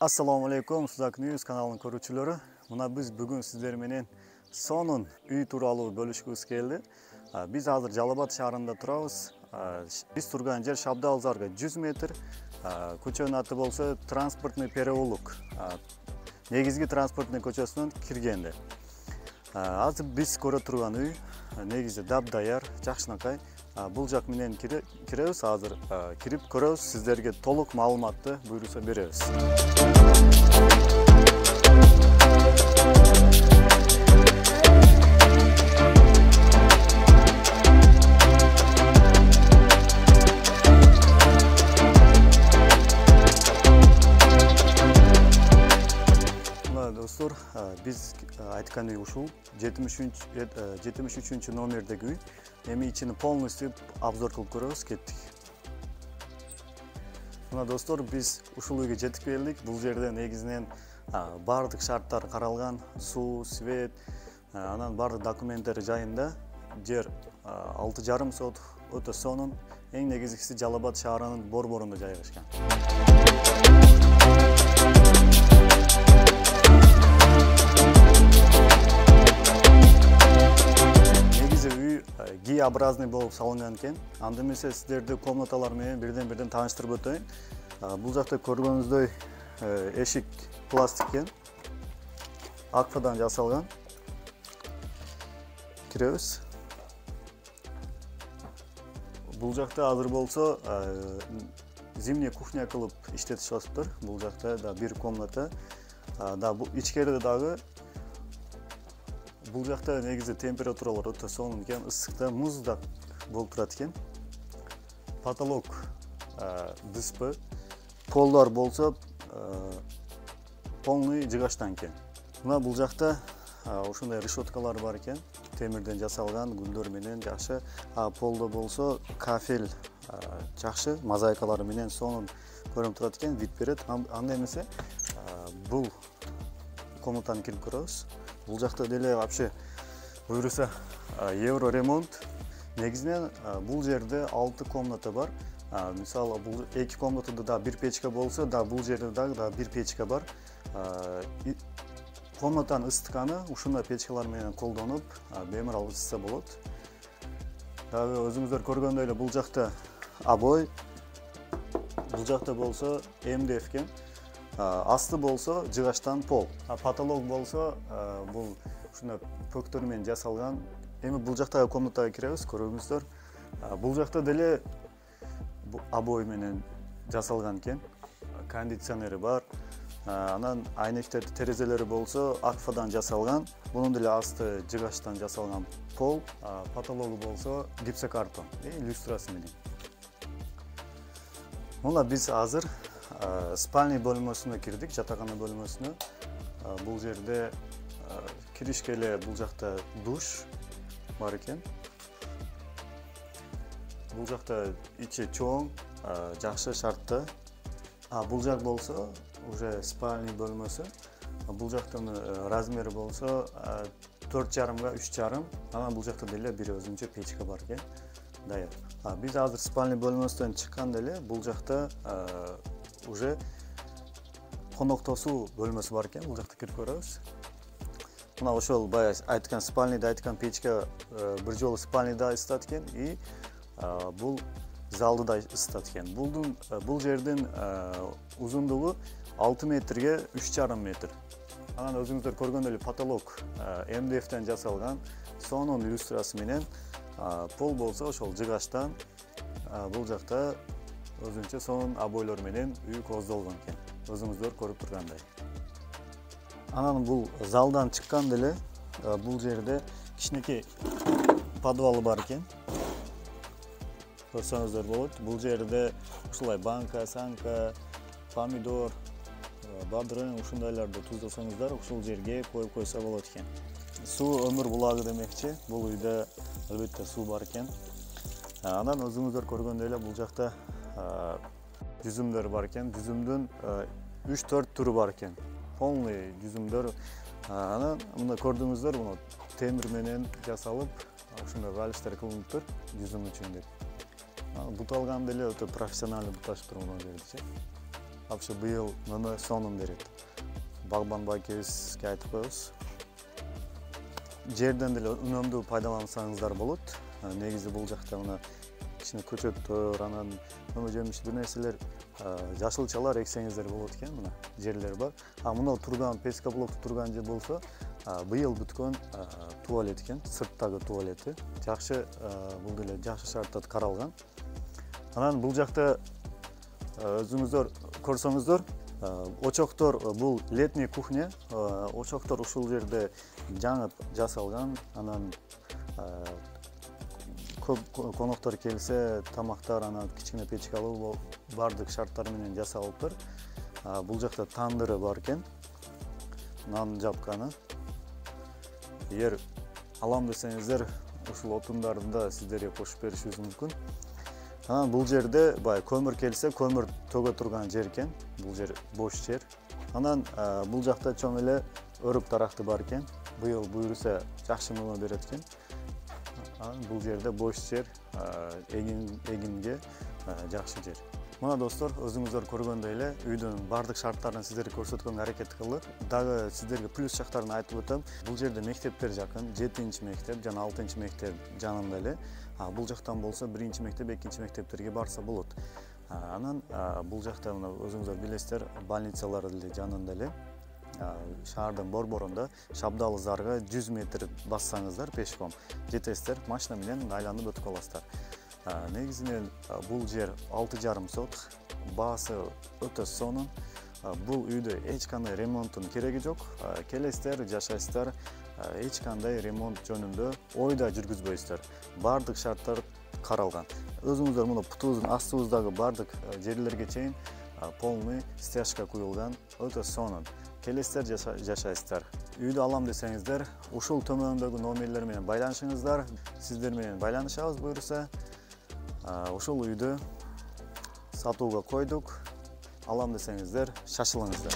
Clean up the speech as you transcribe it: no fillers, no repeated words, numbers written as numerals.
Assalomu alaykum, Suzak News kanalının ko'ruvchilari. Mana biz bugun sizlar bilan Sonun uy turali bo'lishimiz keldi. Biz hozir Jalobod shahrida turamiz. Biz turgan yer Shabdalzorga 100 metr. Ko'chaning ati bo'lsa Transportniy переулок. Negizgi transportniy ko'chasidan kirganda. Hozir biz ko'ra turgan uy negizi dabdayar, yaxshinaqay. Bu joq bilan kiramiz hozir. Kirib ko'ramiz, sizlarga to'liq ma'lumotni buyursa beramiz. Dostlar, biz aytgan uy ушул 73 nomerdagi uy. Эми içini полностью обзор qilib ko'ramiz, ketdik. Mana dostlar, biz ушул uyga жетип keldik. Бул жерде негизинен бардык шарттар каралган, суу, свет, анан бардык документтери жайында. Жер 6,5 сот өтө сонун, эң негизгиси Жалобод шаарынын борборунда жайгашкан. G-образный болып салынган экен. Анда эмесе сиздерди комнаталар менен бирден тааныштырып өтөйүн. Бул жакта көргөнүңүздөй эшик пластик экен. Акфадан жасалган. Киребиз. Бул жакта азыр болсо зимний кухня кылып иштетишип атыптыр. Бул жакта да бир комната. Да бул ичкериде дагы Бул жакта негизи температуралар өтө сонун экен, ысыкта муздак болуп турат экен. Потолок дыспы, полдар болсо полный жыгаштан экен. Мына бул жакта ушундай решеткалар бар экен, темирден жасалган, гүлдөр менен жакшы. Полдо болсо кафель жакшы, мозаикалар менен сонун көрүнүп турат экен, вид берет. Анда эмесе бул комнатаны кирип көрөбүз. Бул жакта деле вообще буюрса евро ремонт. Негизинен бул жерде 6 комната бар. Мисалы бул 2 комнатада да бир печка болсо, да бул жерде да бир печка бар. Комнатанын ысытканы ушундай печкалар менен колдонуп, беморал ысытса болот. Дагы өзүңүздөр көргөндөй эле бул жакта обой, бул жакта болсо МДФ экен. Асты болсо жыгаштан пол. Потолок болсо бул ушундай пөктөр менен жасалган. Эми бул жактагы комнатага киребиз, көрөңүздөр. Бул жакта деле обой менен жасалган экен. Кондиционери бар. Анан айнектер, терезелери болсо акфадан жасалган. Бунун деле асты жыгаштан жасалган пол. Потологу болсо гипсокартон, люстрасы менен. Мына биз азыр спальный бөлмөсүнө кирдик, жатакана бөлмөсүнө. Бул жерде киришке эле бул жакта душ бар экен. Бул жакта ичи чоң, жакшы шартта. Бул жак болсо уже спальный бөлмөсү. Бул жактын размери болсо 4,5 га 3,5. Анан бул жакта деле бир өзүнчө печка бар экен. Даяр. Биз азыр спальный бөлмөсүнөн чыккан деле бул жакта уже коноктосуу бөлмөсү бар экен. Бул жакта кирип көрөбүз. Мына ошол баягы айткан спальныйда айткан печка бир жолу спальныйда ысытат экен и бул залды да ысытат экен. Бул жердин узундугу 6 метрге 3,5 метр. Анан өзүңүздөр көргөндөй эле потолок МДФтен жасалган, сонун люстрасы менен, пол болсо ошол жыгаштан. Бул жакта өзүнчө сонун обойлор менен үй коздолгон экен. Өзүңүздөр көрүп тургандай. Анан бул залдан чыккан деле бул жерде кичинекей подвалы бар экен. Көрсөңүздөр болот. Бул жерде ушулай банка, санка, помидор, бадырын ушундайларды туздасаңыздар, ушул жерге коюп койсо болот экен. Суу өмүр булагы демекчи. Бул үйдө албетте суу бар экен. Анан өзүңүздөр көргөндөй эле бул жакта жүзүмдөр бар экен. Жүзүмдүн 3-4 түрү бар экен. Полный жүзүмдөр. Анан мына көрдүңүздөр, мына темир менен жасалып, ушундай галиштер кылыныптыр жүзүм үчүн деп. Буталган деле өтө профессионалдуу буташып турган жерде. вообще быйыл мына сонун берет. Багбан байкебизге айтып коебуз. Жерден деле үнөмдүү пайдалансаңыздар болот. Негизи бул жакта мына кичине көчөттөр, анан жемиш бир нерселер, жашылчалар эксеңиздер болот экен, мына жерлер бар. Мына турган печка блокто турган жер болсо, быйыл бүткөн туалет экен, сырттагы туалети. Жакшы, бул деле жакшы шарттар каралган. Анан бул жакта өзүңүздөр көрсөңүздөр, очоктор бул летний кухня, очоктор ушул жерде жаңып жасалган. Анан көп коноктор келсе, тамактар анан кичине печкалуу бардык шарттар менен жасалыптыр. Бул жакта тандыры бар экен, нан жапканы. Эгер алам десеңиздер, ушул отундарды да сиздерге кошуп беришибиз мүмкүн. Анан бул жерде бай көмүр келсе, көмүр төгө турган жер экен. Бул жер бош жер. Анан бул жакта чоң эле өрүк таракты бар экен. Быйыл буйруса жакшы муну берет экен. Бул жерде бош жер, эгинге жакшы жер. Мына достор, өзүңүздөр көргөндөй эле үйдүн бардык шарттарын сиздерге көрсөткөнгө аракет кылдык. Дагы сиздерге плюс жактарын айтып өтөм. Бул жерде мектептер жакын, 7-мектеп жана 6-мектеп жанында эле. Бул жактан болсо 1-мектеп, 2-мектептерге барса болот. Анан бул жакта мына өзүңүздөр билесиздер, больницалар деле жанында эле. Шаардын борборунда Шабдалыздарга 100 метр бассаңыздар пешком жетесиздер, машина менен айланып өтүп каласыздар. Негизинен бул жер 6,5 сот, баасы өтө сонун. Бул үйдө эч кандай ремонттун кереги жок. Келесиздер, жашайсыздар, эч кандай ремонт жөнүндө ойда жүргүзбөйсүздөр. Бардык шарттар каралган. Өзүңүздөр муну путубуздун астыбыздагы бардык жерлерге чейин полный стяжка куюлган, өтө сонун. Келесиздер, жашайсыздар. Үйдү алам десеңиздер, ушул төмөндөгү номерлер менен байланышыңыздар. Сиздер менен байланышабыз буйруса. Ушул үйдү сатууга койдук. Алам десеңиздер, шашылыңыздар.